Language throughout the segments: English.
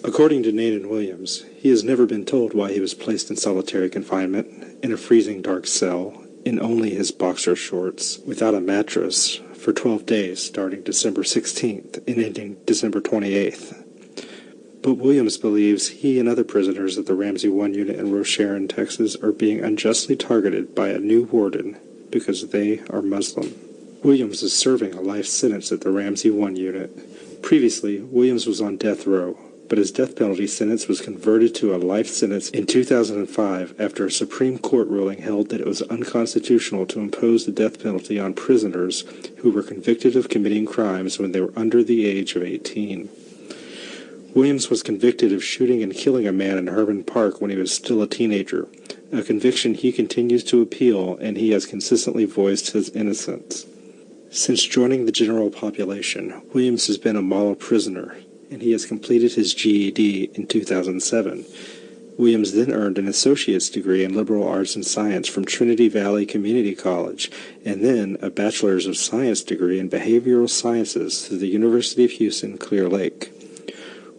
According to Nathan Williams, he has never been told why he was placed in solitary confinement in a freezing dark cell in only his boxer shorts, without a mattress, for 12 days starting December 16th and ending December 28th. But Williams believes he and other prisoners at the Ramsey 1 unit in Rocheron, Texas, are being unjustly targeted by a new warden because they are Muslim. Williams is serving a life sentence at the Ramsey 1 unit. Previously, Williams was on death row, but his death penalty sentence was converted to a life sentence in 2005 after a Supreme Court ruling held that it was unconstitutional to impose the death penalty on prisoners who were convicted of committing crimes when they were under the age of 18. Williams was convicted of shooting and killing a man in Herman Park when he was still a teenager, a conviction he continues to appeal, and he has consistently voiced his innocence. Since joining the general population, Williams has been a model prisoner, and he has completed his GED in 2007. Williams then earned an associate's degree in liberal arts and science from Trinity Valley Community College, and then a bachelor's of science degree in behavioral sciences through the University of Houston, Clear Lake.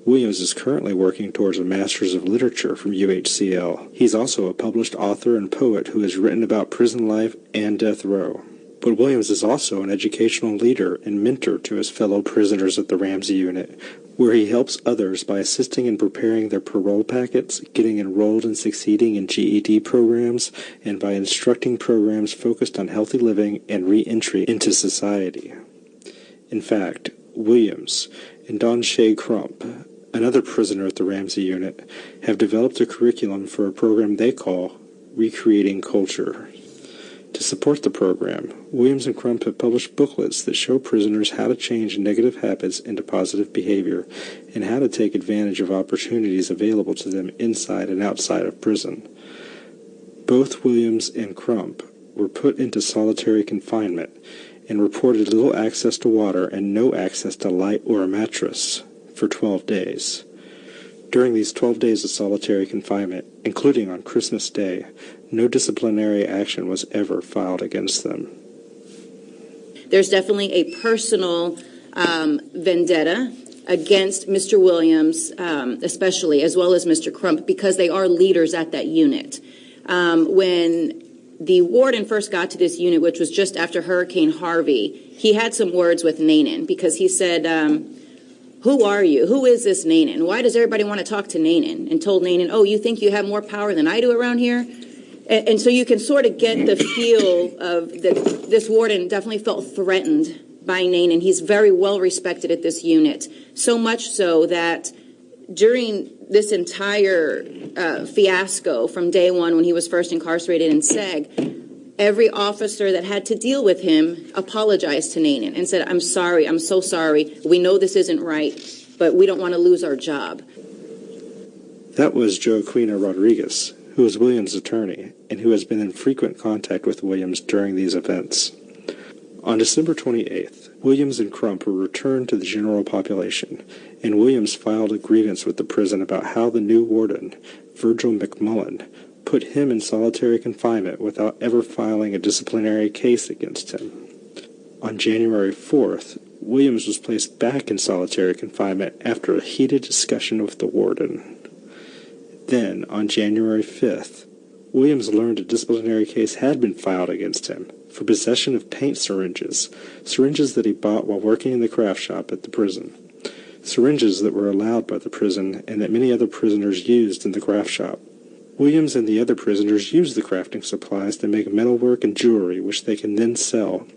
Williams is currently working towards a master's of literature from UHCL. He's also a published author and poet who has written about prison life and death row. But Williams is also an educational leader and mentor to his fellow prisoners at the Ramsey unit, where he helps others by assisting in preparing their parole packets, getting enrolled and succeeding in GED programs, and by instructing programs focused on healthy living and re-entry into society. In fact, Williams and Don Shea Crump, another prisoner at the Ramsey unit, have developed a curriculum for a program they call Recreating Culture. To support the program, Williams and Crump have published booklets that show prisoners how to change negative habits into positive behavior and how to take advantage of opportunities available to them inside and outside of prison. Both Williams and Crump were put into solitary confinement and reported little access to water and no access to light or a mattress for 12 days. During these 12 days of solitary confinement, including on Christmas Day, no disciplinary action was ever filed against them. There's definitely a personal vendetta against Mr. Williams, especially, as well as Mr. Crump, because they are leaders at that unit. When the warden first got to this unit, which was just after Hurricane Harvey, he had some words with Nanan because he said, who are you? Who is this Nanan? Why does everybody want to talk to Nanan? And told Nanan, oh, you think you have more power than I do around here? And so you can sort of get the feel of that this warden definitely felt threatened by Nanan. He's very well respected at this unit, so much so that during this entire fiasco from day one when he was first incarcerated in SEG, every officer that had to deal with him apologized to Nanan and said, I'm sorry, I'm so sorry. We know this isn't right, but we don't want to lose our job. That was Joaquina Rodriguez, who is Williams' attorney and who has been in frequent contact with Williams during these events. On December 28th, Williams and Crump were returned to the general population, and Williams filed a grievance with the prison about how the new warden, Virgil McMillan, put him in solitary confinement without ever filing a disciplinary case against him. On January 4th, Williams was placed back in solitary confinement after a heated discussion with the warden. Then, on January 5th, Williams learned a disciplinary case had been filed against him for possession of paint syringes that he bought while working in the craft shop at the prison. Syringes that were allowed by the prison and that many other prisoners used in the craft shop. Williams and the other prisoners used the crafting supplies to make metalwork and jewelry, which they can then sell.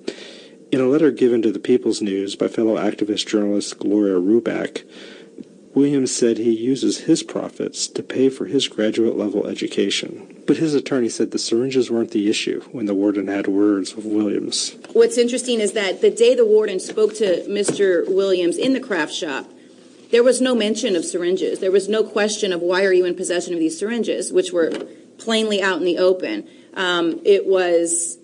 In a letter given to the People's News by fellow activist journalist Gloria Ruback, Williams said he uses his profits to pay for his graduate-level education. But his attorney said the syringes weren't the issue when the warden had words with Williams. What's interesting is that the day the warden spoke to Mr. Williams in the craft shop, there was no mention of syringes. There was no question of why are you in possession of these syringes, which were plainly out in the open. It was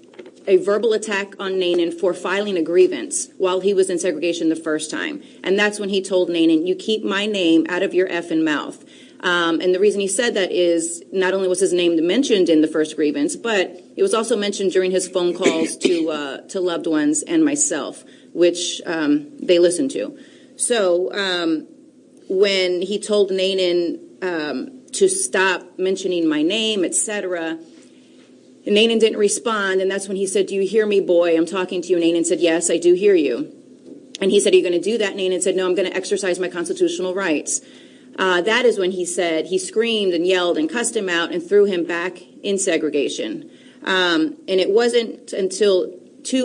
a verbal attack on Nanan for filing a grievance while he was in segregation the first time. And that's when he told Nanan, you keep my name out of your effing mouth. And the reason he said that is not only was his name mentioned in the first grievance, but it was also mentioned during his phone calls to loved ones and myself, which they listened to. So when he told Nanan to stop mentioning my name, etc., Nanan didn't respond, and that's when he said, "Do you hear me, boy? I'm talking to you." Nanan said, "Yes, I do hear you." And he said, "Are you going to do that?" Nanan said, "No, I'm going to exercise my constitutional rights." That is when he said, he screamed and yelled and cussed him out and threw him back in segregation. And it wasn't until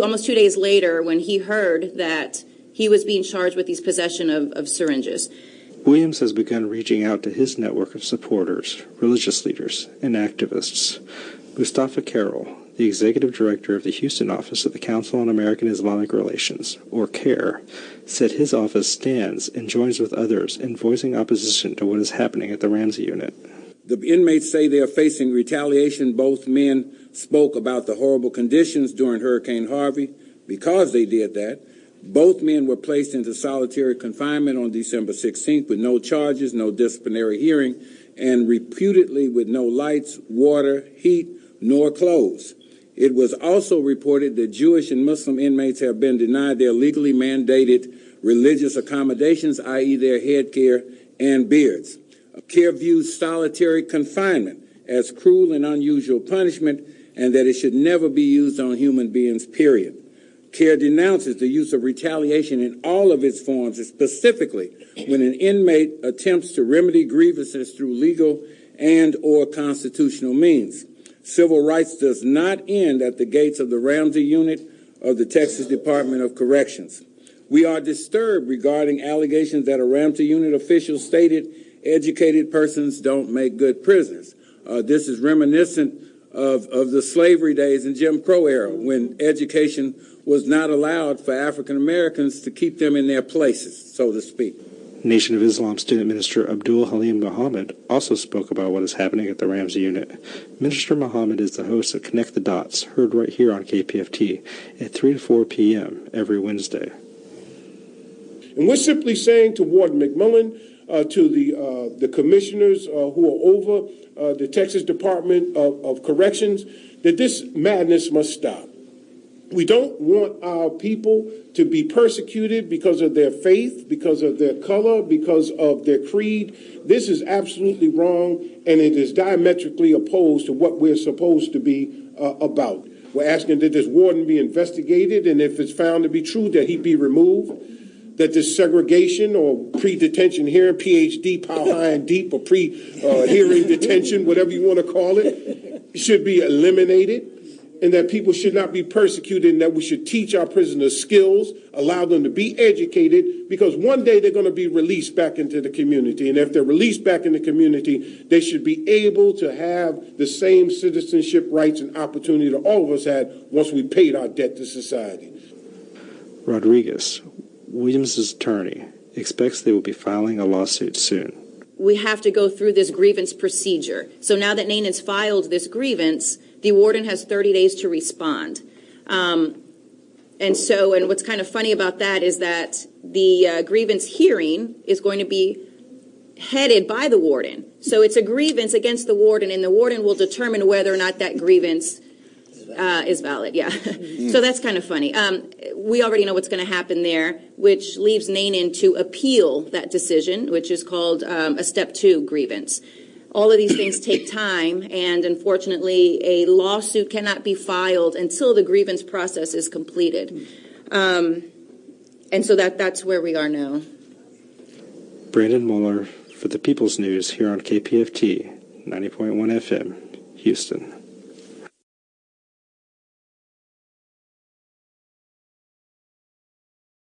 almost 2 days later when he heard that he was being charged with his possession of syringes. Williams has begun reaching out to his network of supporters, religious leaders, and activists. Mustafa Carroll, the executive director of the Houston office of the Council on American Islamic Relations, or CAIR, said his office stands and joins with others in voicing opposition to what is happening at the Ramsey unit. The inmates say they are facing retaliation. Both men spoke about the horrible conditions during Hurricane Harvey. Because they did that, both men were placed into solitary confinement on December 16th with no charges, no disciplinary hearing, and reputedly with no lights, water, heat, nor clothes. It was also reported that Jewish and Muslim inmates have been denied their legally mandated religious accommodations, i.e. their headgear and beards. CAIR views solitary confinement as cruel and unusual punishment, and that it should never be used on human beings, period. CAIR denounces the use of retaliation in all of its forms, specifically when an inmate attempts to remedy grievances through legal and or constitutional means. Civil rights does not end at the gates of the Ramsey unit of the Texas Department of Corrections. We are disturbed regarding allegations that a Ramsey unit official stated educated persons don't make good prisoners. This is reminiscent of the slavery days in Jim Crow era, when education was not allowed for African Americans to keep them in their places, so to speak. Nation of Islam student minister Abdul Halim Muhammad also spoke about what is happening at the Ramsey unit. Minister Muhammad is the host of Connect the Dots, heard right here on KPFT at 3 to 4 p.m. every Wednesday. And we're simply saying to Warden McMillan, to the commissioners who are over the Texas Department of Corrections, that this madness must stop. We don't want our people to be persecuted because of their faith, because of their color, because of their creed. This is absolutely wrong, and it is diametrically opposed to what we're supposed to be about. We're asking that this warden be investigated, and if it's found to be true, that he be removed, that this segregation or pre-detention hearing, PhD, pow high and deep, or pre-hearing detention, whatever you want to call it, should be eliminated. And that people should not be persecuted, and that we should teach our prisoners skills, allow them to be educated, because one day they're going to be released back into the community. And if they're released back in the community, they should be able to have the same citizenship rights and opportunity that all of us had once we paid our debt to society. Rodriguez, Williams' attorney, expects they will be filing a lawsuit soon. We have to go through this grievance procedure. So now that Nanan's filed this grievance, the warden has 30 days to respond. And what's kind of funny about that is that the grievance hearing is going to be headed by the warden. So it's a grievance against the warden, and the warden will determine whether or not that grievance is valid. Yeah. So that's kind of funny. We already know what's going to happen there, which leaves Nanan to appeal that decision, which is called a Step 2 grievance. All of these things take time, and unfortunately, a lawsuit cannot be filed until the grievance process is completed. And so that's where we are now. Brandon Mueller for the People's News here on KPFT 90.1 FM, Houston.